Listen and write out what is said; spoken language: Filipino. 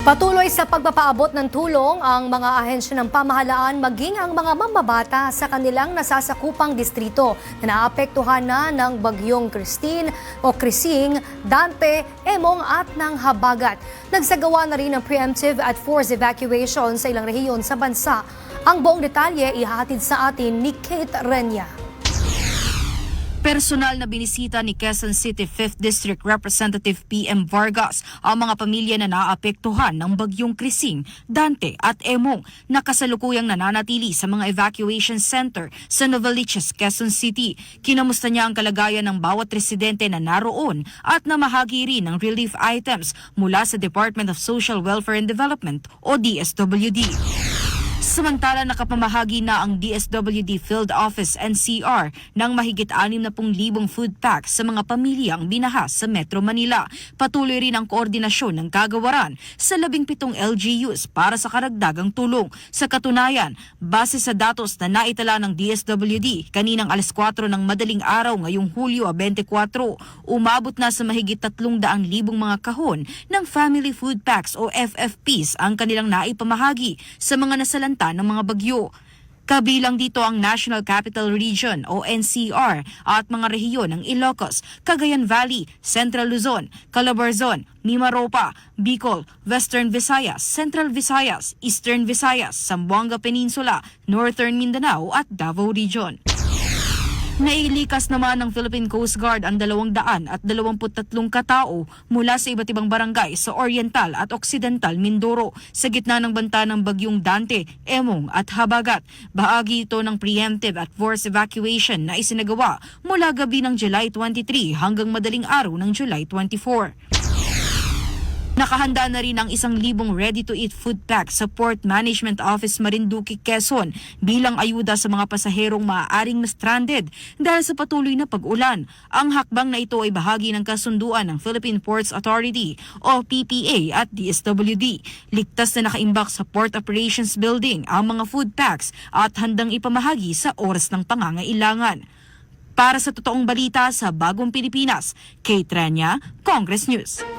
Patuloy sa pagpapaabot ng tulong ang mga ahensya ng pamahalaan maging ang mga mamabata sa kanilang nasasakupang distrito na naapektuhan na ng bagyong Christine o Krising, Dante, Emong at ng Habagat. Nagsagawa na rin ng preemptive at forced evacuation sa ilang rehiyon sa bansa. Ang buong detalye ihahatid sa atin ni Kate Renya. Personal na binisita ni Quezon City 5th District Representative PM Vargas ang mga pamilya na naapektuhan ng bagyong Krising, Dante at Emong na kasalukuyang nananatili sa mga evacuation center sa Novaliches, Quezon City. Kinamusta niya ang kalagayan ng bawat residente na naroon at namahagi rin ng relief items mula sa Department of Social Welfare and Development o DSWD. Samantala, nakapamahagi na ang DSWD Field Office NCR ng mahigit 60,000 food packs sa mga pamilyang binahas sa Metro Manila. Patuloy rin ang koordinasyon ng kagawaran sa 17 LGUs para sa karagdagang tulong. Sa katunayan, base sa datos na naitala ng DSWD, kaninang alas 4 ng madaling araw ngayong Hulyo 24, umabot na sa mahigit 300,000 mga kahon ng Family Food Packs o FFPs ang kanilang naipamahagi sa mga nasalanta ng mga bagyo. Kabilang dito ang National Capital Region o NCR at mga rehiyon ng Ilocos, Cagayan Valley, Central Luzon, Calabarzon, Mimaropa, Bicol, Western Visayas, Central Visayas, Eastern Visayas, Zamboanga Peninsula, Northern Mindanao at Davao Region. Nailikas naman ng Philippine Coast Guard ang 223 katao mula sa iba't ibang barangay sa Oriental at Occidental Mindoro sa gitna ng banta ng bagyong Dante, Emong at Habagat. Bahagi ito ng preemptive at forced evacuation na isinagawa mula gabi ng July 23 hanggang madaling araw ng July 24. Nakahanda na rin ang 1,000 ready-to-eat food packs sa Port Management Office Marinduque, Quezon bilang ayuda sa mga pasaherong maaaring na-stranded dahil sa patuloy na pag-ulan. Ang hakbang na ito ay bahagi ng kasunduan ng Philippine Ports Authority o PPA at DSWD. Ligtas na nakaimbak sa Port Operations Building ang mga food packs at handang ipamahagi sa oras ng pangangailangan. Para sa totoong balita sa Bagong Pilipinas, Kate Renya, Congress News.